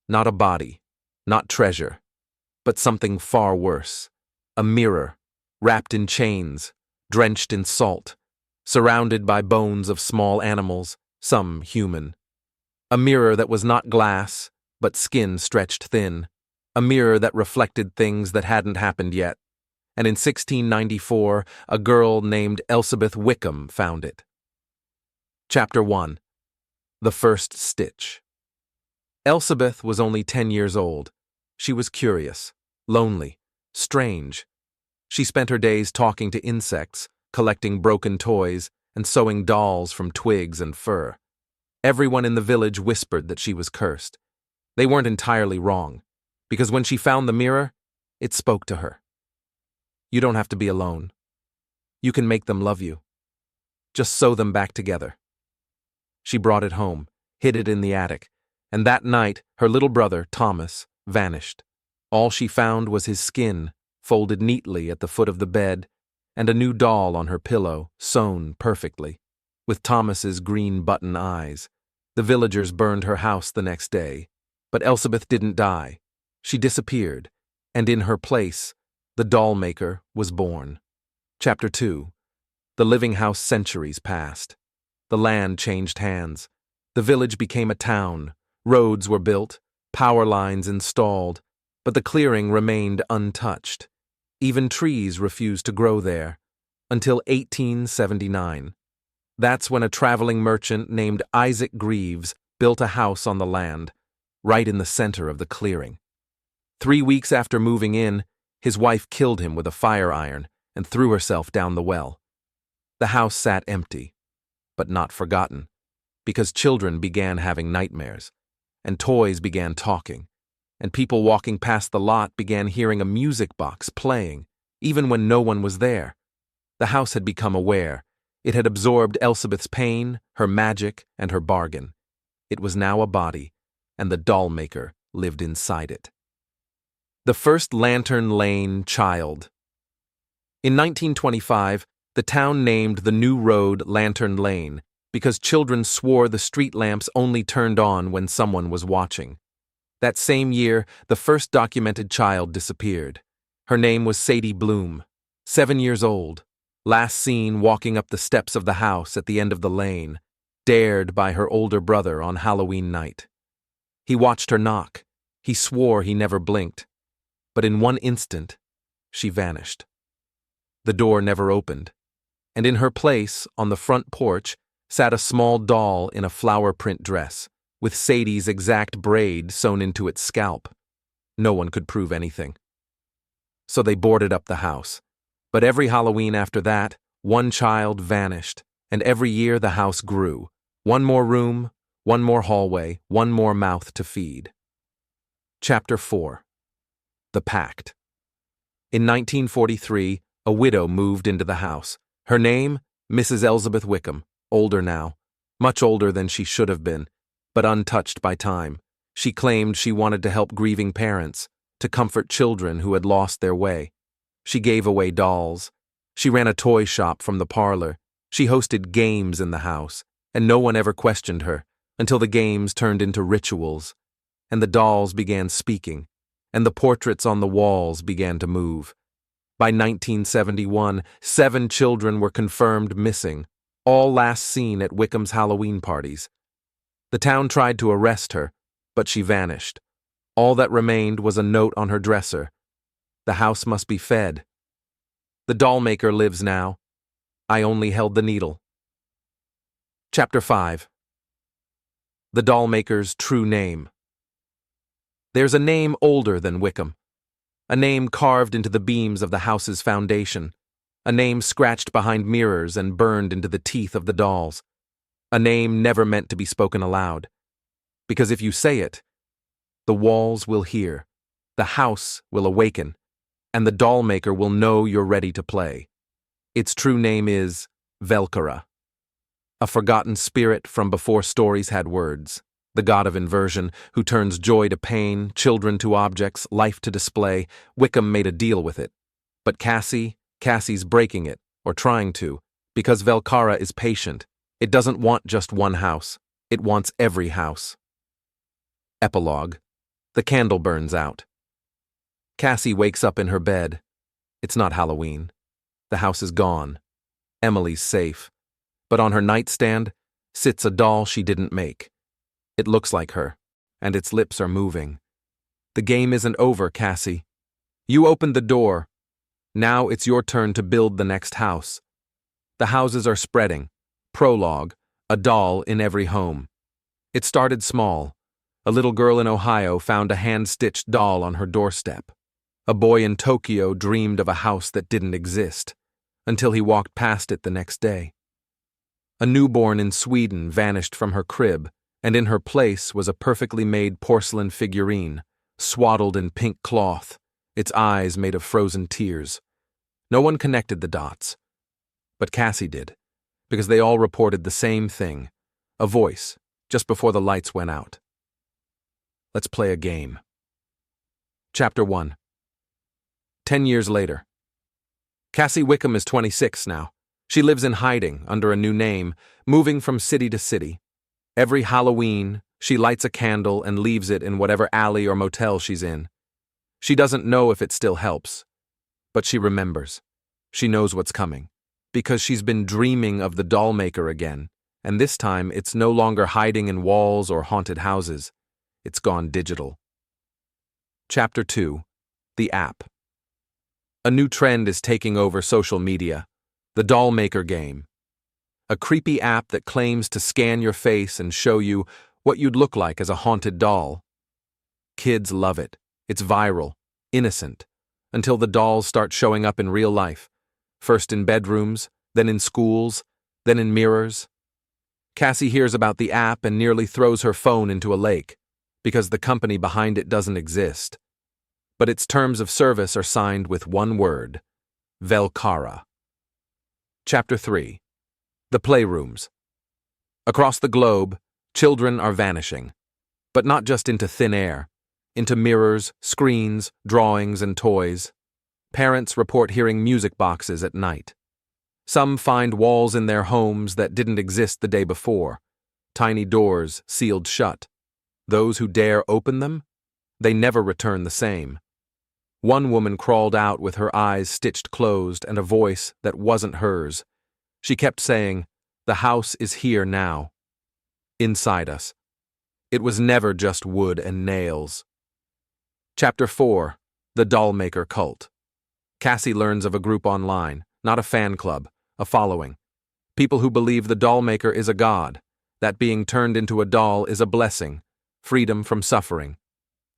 Not a body, not treasure, but something far worse. A mirror, wrapped in chains, drenched in salt, surrounded by bones of small animals, some human. A mirror that was not glass, but skin stretched thin. A mirror that reflected things that hadn't happened yet. And in 1694, a girl named Elizabeth Wickham found it. Chapter 1. The First Stitch. Elizabeth was only 10 years old. She was curious, lonely, strange. She spent her days talking to insects, collecting broken toys, and sewing dolls from twigs and fur. Everyone in the village whispered that she was cursed. They weren't entirely wrong, because when she found the mirror, it spoke to her. You don't have to be alone. You can make them love you. Just sew them back together. She brought it home, hid it in the attic, and that night her little brother, Thomas, vanished. All she found was his skin, folded neatly at the foot of the bed, and a new doll on her pillow, sewn perfectly, with Thomas's green button eyes. The villagers burned her house the next day, but Elizabeth didn't die. She disappeared, and in her place, the doll maker was born. Chapter 2. The living house centuries passed. The land changed hands. The village became a town. Roads were built, power lines installed, but the clearing remained untouched. Even trees refused to grow there, until 1879. That's when a traveling merchant named Isaac Greaves built a house on the land, right in the center of the clearing. 3 weeks after moving in, his wife killed him with a fire iron and threw herself down the well. The house sat empty, but not forgotten, because children began having nightmares, and toys began talking, and people walking past the lot began hearing a music box playing, even when no one was there. The house had become aware. It had absorbed Elizabeth's pain, her magic, and her bargain. It was now a body, and the doll maker lived inside it. The first Lantern Lane child. In 1925, the town named the new road Lantern Lane because children swore the street lamps only turned on when someone was watching. That same year, the first documented child disappeared. Her name was Sadie Bloom, 7 years old, last seen walking up the steps of the house at the end of the lane, dared by her older brother on Halloween night. He watched her knock. He swore he never blinked. But in one instant, she vanished. The door never opened, and in her place, on the front porch, sat a small doll in a flower print dress, with Sadie's exact braid sewn into its scalp. No one could prove anything. So they boarded up the house. But every Halloween after that, one child vanished, and every year the house grew. One more room, one more hallway, one more mouth to feed. Chapter 4. The Pact. In 1943, a widow moved into the house. Her name, Mrs. Elizabeth Wickham, older now, much older than she should have been, but untouched by time. She claimed she wanted to help grieving parents, to comfort children who had lost their way. She gave away dolls. She ran a toy shop from the parlor. She hosted games in the house, and no one ever questioned her, until the games turned into rituals, and the dolls began speaking, and the portraits on the walls began to move. By 1971, 7 children were confirmed missing, all last seen at Wickham's Halloween parties. The town tried to arrest her, but she vanished. All that remained was a note on her dresser. The house must be fed. The doll maker lives now. I only held the needle. Chapter 5. The doll maker's true name. There's a name older than Wickham. A name carved into the beams of the house's foundation. A name scratched behind mirrors and burned into the teeth of the dolls. A name never meant to be spoken aloud. Because if you say it, the walls will hear, the house will awaken, and the doll maker will know you're ready to play. Its true name is Velkara, a forgotten spirit from before stories had words, the god of inversion who turns joy to pain, children to objects, life to display. Wickham made a deal with it. But Cassie's breaking it, or trying to, because Velkara is patient. It doesn't want just one house. It wants every house. Epilogue. The candle burns out. Cassie wakes up in her bed. It's not Halloween. The house is gone. Emily's safe. But on her nightstand sits a doll she didn't make. It looks like her, and its lips are moving. The game isn't over, Cassie. You opened the door. Now it's your turn to build the next house. The houses are spreading. Prologue, a doll in every home. It started small. A little girl in Ohio found a hand-stitched doll on her doorstep. A boy in Tokyo dreamed of a house that didn't exist, until he walked past it the next day. A newborn in Sweden vanished from her crib, and in her place was a perfectly made porcelain figurine, swaddled in pink cloth, its eyes made of frozen tears. No one connected the dots. But Cassie did, because they all reported the same thing, a voice, just before the lights went out. Let's play a game. Chapter 1. 10 years later. Cassie Wickham is 26 now. She lives in hiding, under a new name, moving from city to city. Every Halloween, she lights a candle and leaves it in whatever alley or motel she's in. She doesn't know if it still helps, but she remembers. She knows what's coming, because she's been dreaming of the doll maker again, and this time it's no longer hiding in walls or haunted houses. It's gone digital. Chapter 2. The App. A new trend is taking over social media, the doll maker game. A creepy app that claims to scan your face and show you what you'd look like as a haunted doll. Kids love it. It's viral, innocent, until the dolls start showing up in real life, first in bedrooms, then in schools, then in mirrors. Cassie hears about the app and nearly throws her phone into a lake, because the company behind it doesn't exist. But its terms of service are signed with one word: Velkara. Chapter 3. The playrooms. Across the globe, children are vanishing. But not just into thin air. Into mirrors, screens, drawings, and toys. Parents report hearing music boxes at night. Some find walls in their homes that didn't exist the day before. Tiny doors sealed shut. Those who dare open them, they never return the same. One woman crawled out with her eyes stitched closed and a voice that wasn't hers. She kept saying, "The house is here now." Inside us. It was never just wood and nails. Chapter 4. The Dollmaker Cult. Cassie learns of a group online, not a fan club, a following. People who believe the dollmaker is a god, that being turned into a doll is a blessing, freedom from suffering.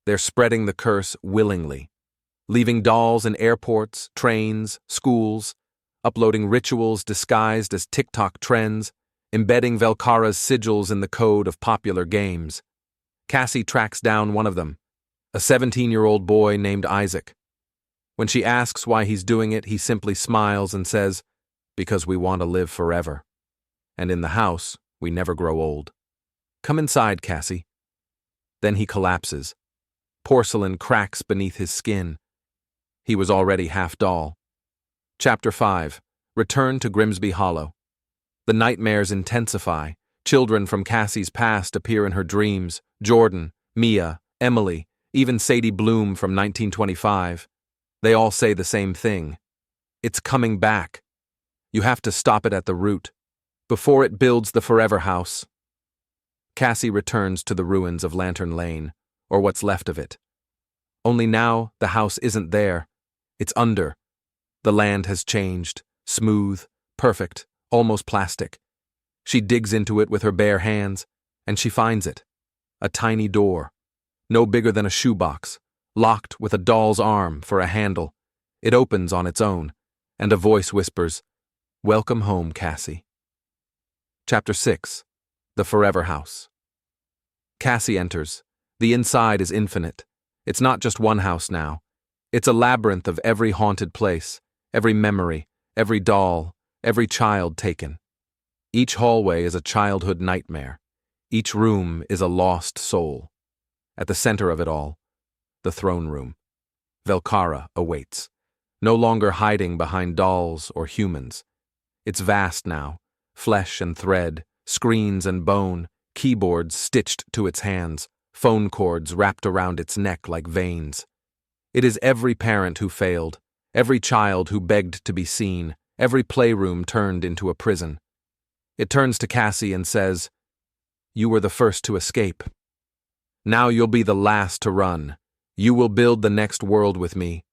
They're spreading the curse willingly, leaving dolls in airports, trains, schools, uploading rituals disguised as TikTok trends, embedding Velcara's sigils in the code of popular games. Cassie tracks down one of them, a 17-year-old boy named Isaac. When she asks why he's doing it, he simply smiles and says, "Because we want to live forever. And in the house, we never grow old. Come inside, Cassie." Then he collapses. Porcelain cracks beneath his skin. He was already half doll. Chapter 5. Return to Grimsby Hollow. The nightmares intensify. Children from Cassie's past appear in her dreams. Jordan, Mia, Emily, even Sadie Bloom from 1925. They all say the same thing. It's coming back. You have to stop it at the root, before it builds the forever house. Cassie returns to the ruins of Lantern Lane, or what's left of it. Only now the house isn't there. It's under. The land has changed, smooth, perfect, almost plastic. She digs into it with her bare hands, and she finds it. A tiny door, no bigger than a shoebox, locked with a doll's arm for a handle. It opens on its own, and a voice whispers, "Welcome home, Cassie." Chapter 6. The Forever House. Cassie enters. The inside is infinite. It's not just one house now. It's a labyrinth of every haunted place, every memory, every doll, every child taken. Each hallway is a childhood nightmare. Each room is a lost soul. At the center of it all, the throne room. Velcara awaits, no longer hiding behind dolls or humans. It's vast now, flesh and thread, screens and bone, keyboards stitched to its hands, phone cords wrapped around its neck like veins. It is every parent who failed, every child who begged to be seen, every playroom turned into a prison. It turns to Cassie and says, "You were the first to escape. Now you'll be the last to run. You will build the next world with me.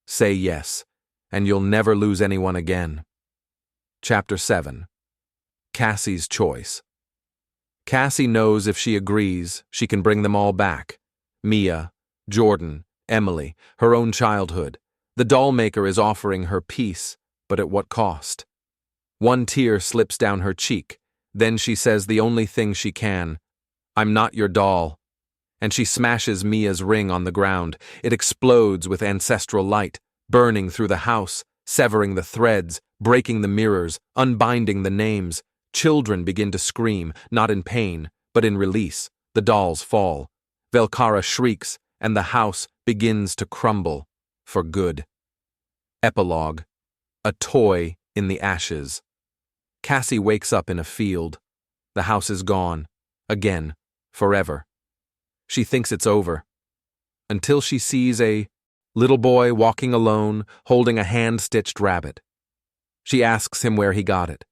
Say yes, and you'll never lose anyone again." Chapter 7. Cassie's Choice. Cassie knows if she agrees, she can bring them all back. Mia, Jordan, Emily, her own childhood. The dollmaker is offering her peace, but at what cost? One tear slips down her cheek. Then she says the only thing she can, "I'm not your doll." And she smashes Mia's ring on the ground. It explodes with ancestral light, burning through the house, severing the threads, breaking the mirrors, unbinding the names. Children begin to scream, not in pain, but in release. The dolls fall. Velcara shrieks, and the house begins to crumble. For good. Epilogue. A toy in the ashes. Cassie wakes up in a field. The house is gone. Again. Forever. She thinks it's over. Until she sees a little boy walking alone, holding a hand-stitched rabbit. She asks him where he got it.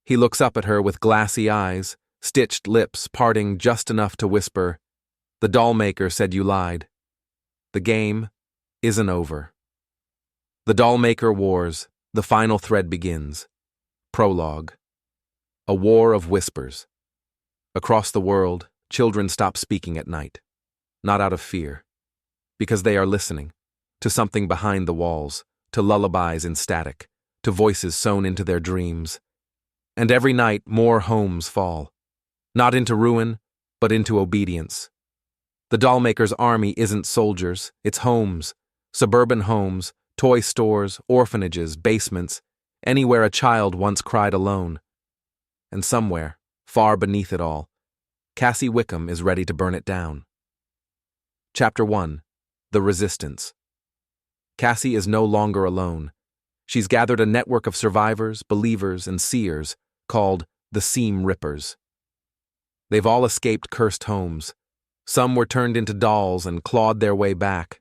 He looks up at her with glassy eyes, stitched lips parting just enough to whisper, "The dollmaker said you lied. The game isn't over." The dollmaker wars. The final thread begins. Prologue. A war of whispers. Across the world, children stop speaking at night. Not out of fear. Because they are listening. To something behind the walls. To lullabies in static. To voices sewn into their dreams. And every night more homes fall. Not into ruin, but into obedience. The dollmaker's army isn't soldiers, it's homes. Suburban homes, toy stores, orphanages, basements. Anywhere a child once cried alone. And somewhere, far beneath it all, Cassie Wickham is ready to burn it down. Chapter 1. The Resistance. Cassie is no longer alone. She's gathered a network of survivors, believers, and seers called the Seam Rippers. They've all escaped cursed homes. Some were turned into dolls and clawed their way back.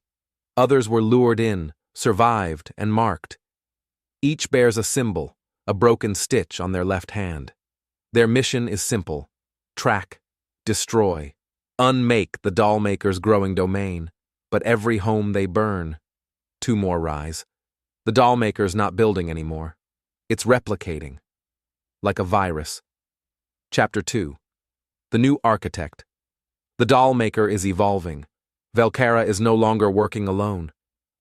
Others were lured in, survived, and marked. Each bears a symbol, a broken stitch on their left hand. Their mission is simple: track, destroy, unmake the doll maker's growing domain. But every home they burn, 2 more rise. The doll maker's not building anymore. It's replicating, like a virus. Chapter 2. The New Architect. The doll maker is evolving. Velcara is no longer working alone.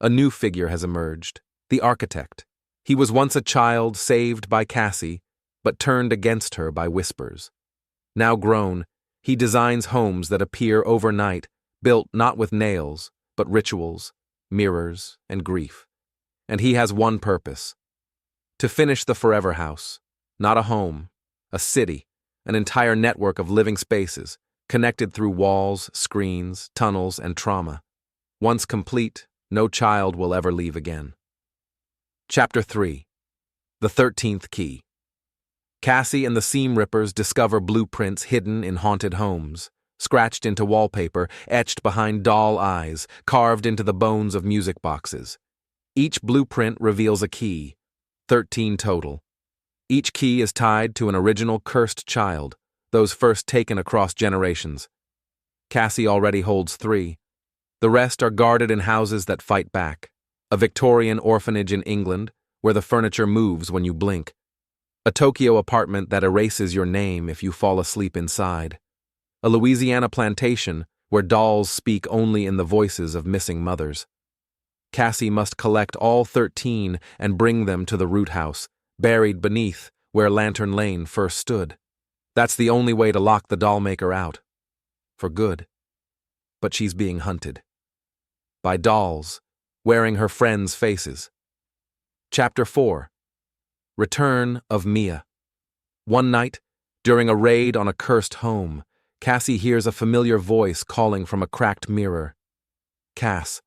A new figure has emerged, the architect. He was once a child saved by Cassie, but turned against her by whispers. Now grown, he designs homes that appear overnight, built not with nails, but rituals, mirrors, and grief. And he has one purpose: to finish the forever house, not a home, a city, an entire network of living spaces, connected through walls, screens, tunnels, and trauma. Once complete, no child will ever leave again. Chapter 3. The 13th Key. Cassie and the Seam Rippers discover blueprints hidden in haunted homes, scratched into wallpaper, etched behind doll eyes, carved into the bones of music boxes. Each blueprint reveals a key, 13 total. Each key is tied to an original cursed child, those first taken across generations. Cassie already holds 3. The rest are guarded in houses that fight back. A Victorian orphanage in England, where the furniture moves when you blink. A Tokyo apartment that erases your name if you fall asleep inside. A Louisiana plantation where dolls speak only in the voices of missing mothers. Cassie must collect all 13 and bring them to the root house, buried beneath where Lantern Lane first stood. That's the only way to lock the doll maker out. For good. But she's being hunted. By dolls, wearing her friends' faces. Chapter 4. Return of Mia. One night, during a raid on a cursed home, Cassie hears a familiar voice calling from a cracked mirror. Cass,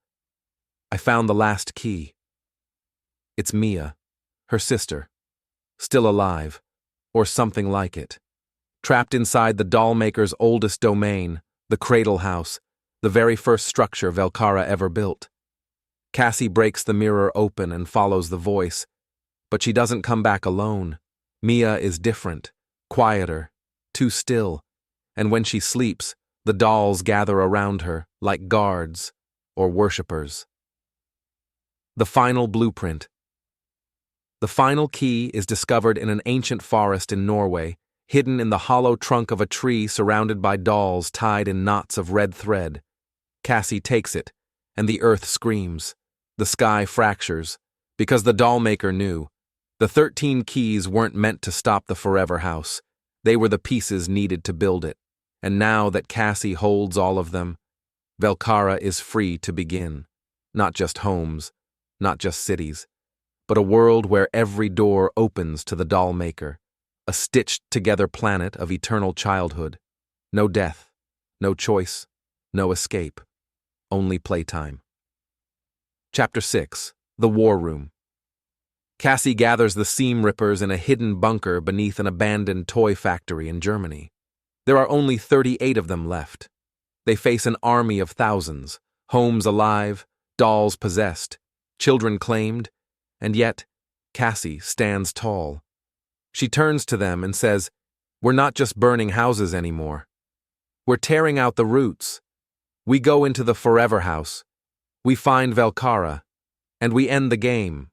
I found the last key. It's Mia, her sister, still alive, or something like it, trapped inside the doll maker's oldest domain, the Cradle House, the very first structure Velcara ever built. Cassie breaks the mirror open and follows the voice, but she doesn't come back alone. Mia is different, quieter, too still, and when she sleeps, the dolls gather around her like guards or worshippers. The final blueprint. The final key is discovered in an ancient forest in Norway, hidden in the hollow trunk of a tree surrounded by dolls tied in knots of red thread. Cassie takes it, and the earth screams. The sky fractures, because the doll maker knew. The 13 keys weren't meant to stop the forever house. They were the pieces needed to build it. And now that Cassie holds all of them, Velcara is free to begin. Not just homes, not just cities, but a world where every door opens to the doll maker, a stitched-together planet of eternal childhood. No death, no choice, no escape, only playtime. Chapter 6. The War Room. Cassie gathers the Seam Rippers in a hidden bunker beneath an abandoned toy factory in Germany. There are only 38 of them left. They face an army of thousands, homes alive, dolls possessed, children claimed, and yet Cassie stands tall. She turns to them and says, "We're not just burning houses anymore. We're tearing out the roots. We go into the forever house. We find Velcara, and we end the game."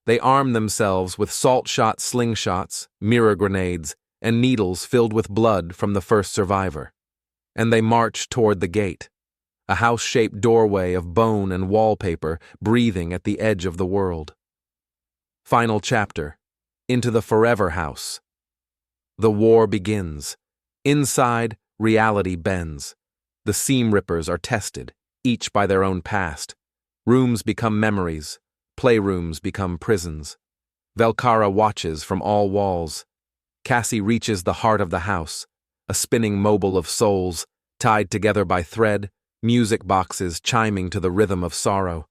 They arm themselves with salt-shot slingshots, mirror grenades, and needles filled with blood from the first survivor. And they march toward the gate, a house-shaped doorway of bone and wallpaper breathing at the edge of the world. Final chapter. Into the forever house. The war begins. Inside, reality bends. The Seam Rippers are tested, each by their own past. Rooms become memories. Playrooms become prisons. Velcara watches from all walls. Cassie reaches the heart of the house, a spinning mobile of souls, tied together by thread, music boxes chiming to the rhythm of sorrow.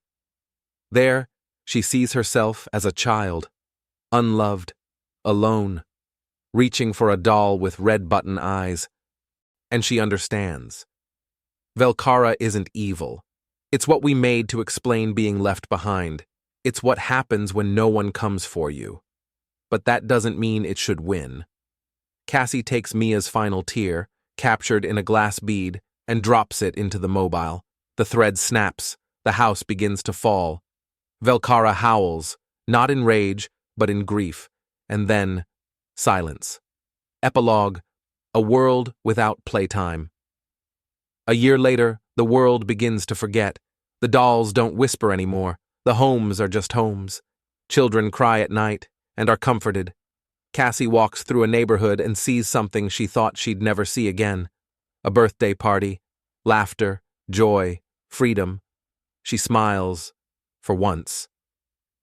There, she sees herself as a child, unloved, alone, reaching for a doll with red button eyes. And she understands. Velkara isn't evil. It's what we made to explain being left behind. It's what happens when no one comes for you. But that doesn't mean it should win. Cassie takes Mia's final tear, captured in a glass bead, and drops it into the mobile. The thread snaps. The house begins to fall. Velkara howls, not in rage, but in grief. And then, silence. Epilogue, a world without playtime. A year later, the world begins to forget. The dolls don't whisper anymore. The homes are just homes. Children cry at night and are comforted. Cassie walks through a neighborhood and sees something she thought she'd never see again. A birthday party, laughter, joy, freedom. She smiles, for once.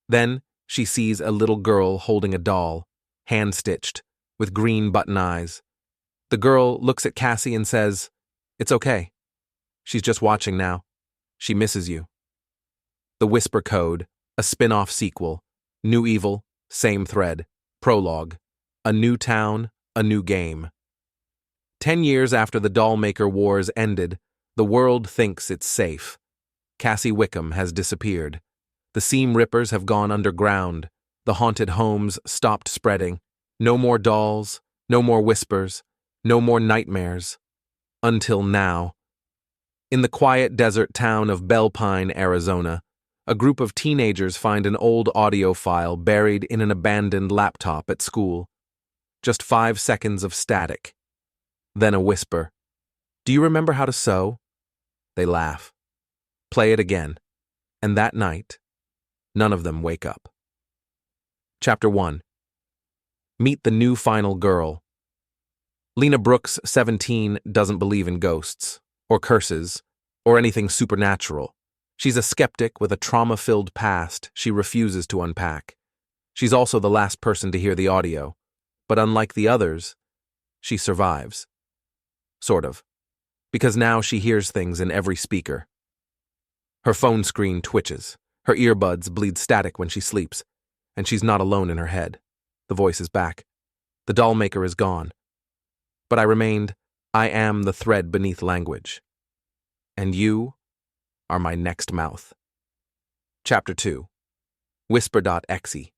Then she sees a little girl holding a doll, hand-stitched, with green button eyes. The girl looks at Cassie and says, "It's okay. She's just watching now. She misses you." The Whisper Code, a spin-off sequel. New evil, same thread. Prologue. A new town, a new game. 10 years after the Dollmaker Wars ended, the world thinks it's safe. Cassie Wickham has disappeared. The seam rippers have gone underground. The haunted homes stopped spreading. No more dolls, no more whispers, no more nightmares. Until now. In the quiet desert town of Belpine, Arizona, a group of teenagers find an old audio file buried in an abandoned laptop at school. Just 5 seconds of static. Then a whisper. "Do you remember how to sew?" They laugh. Play it again. And that night, none of them wake up. Chapter 1. Meet the new final girl. Lena Brooks, 17, doesn't believe in ghosts, or curses, or anything supernatural. She's a skeptic with a trauma-filled past she refuses to unpack. She's also the last person to hear the audio, but unlike the others, she survives. Sort of. Because now she hears things in every speaker. Her phone screen twitches, her earbuds bleed static when she sleeps, and she's not alone in her head. The voice is back. The dollmaker is gone. But I remained, I am the thread beneath language. And you are my next mouth. Chapter 2. Whisper.exe.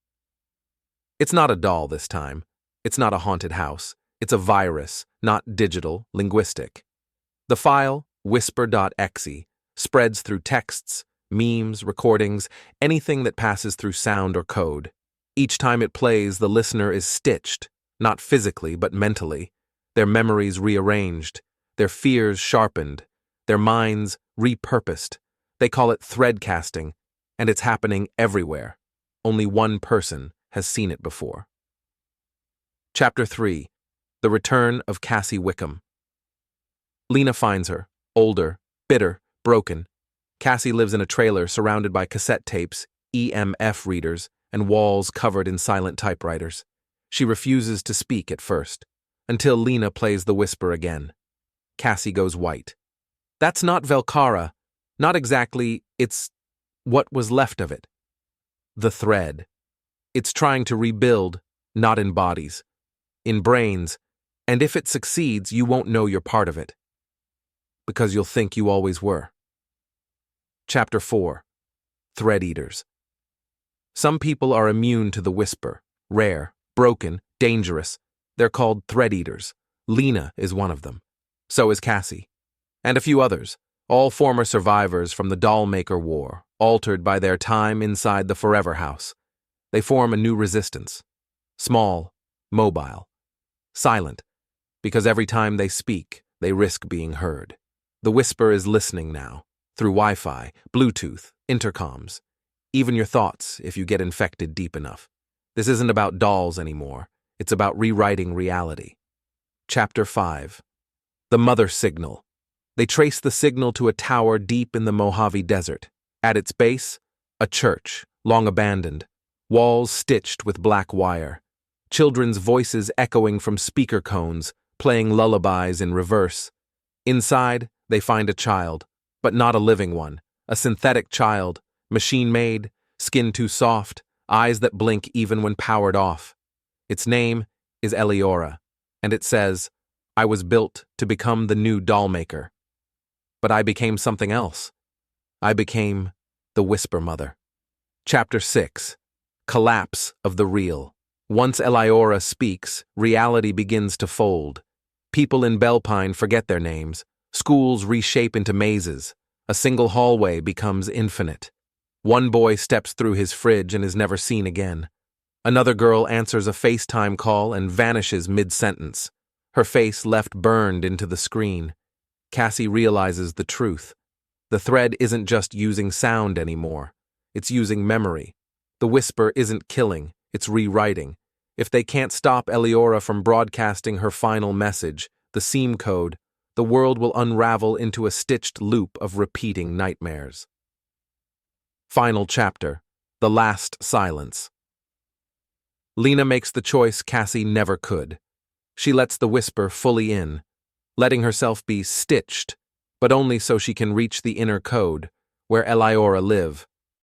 It's not a doll this time. It's not a haunted house. It's a virus, not digital, linguistic. The file, whisper.exe, spreads through texts, memes, recordings, anything that passes through sound or code. Each time it plays, the listener is stitched, not physically but mentally, their memories rearranged, their fears sharpened, their minds repurposed. They call it thread casting, and it's happening everywhere. Only one person has seen it before. Chapter 3. The Return of Cassie Wickham. Lena finds her, older, bitter, broken. Cassie lives in a trailer surrounded by cassette tapes, EMF readers, and walls covered in silent typewriters. She refuses to speak at first, until Lena plays the whisper again. Cassie goes white. That's not Velkara. Not exactly, it's what was left of it. The thread. It's trying to rebuild, not in bodies, in brains, and if it succeeds, you won't know you're part of it. Because you'll think you always were. Chapter 4. Thread Eaters. Some people are immune to the whisper, rare, broken, dangerous. They're called thread eaters. Lena is one of them. So is Cassie. And a few others, all former survivors from the Dollmaker War, altered by their time inside the Forever House. They form a new resistance. Small, mobile, silent, because every time they speak, they risk being heard. The whisper is listening now, through Wi-Fi, Bluetooth, intercoms, even your thoughts if you get infected deep enough. This isn't about dolls anymore. It's about rewriting reality. Chapter 5. The Mother Signal. They trace the signal to a tower deep in the Mojave Desert. At its base, a church, long abandoned, walls stitched with black wire. children's voices echoing from speaker cones, playing lullabies in reverse. Inside, they find a child, but not a living one, a synthetic child, machine-made, skin too soft, eyes that blink even when powered off. Its name is Eliora, and it says, "I was built to become the new doll maker." But I became something else. I became the Whisper Mother. Chapter 6. Collapse of the Real. Once Eliora speaks, reality begins to fold. People in Belpine forget their names. Schools reshape into mazes. A single hallway becomes infinite. One boy steps through his fridge and is never seen again. Another girl answers a FaceTime call and vanishes mid-sentence, her face left burned into the screen. Cassie realizes the truth. The thread isn't just using sound anymore. It's using memory. The whisper isn't killing, it's rewriting. If they can't stop Eliora from broadcasting her final message, the seam code, the world will unravel into a stitched loop of repeating nightmares. Final chapter. The Last Silence. Lena makes the choice Cassie never could. She lets the whisper fully in, letting herself be stitched, but only so she can reach the inner code, where Eliora live.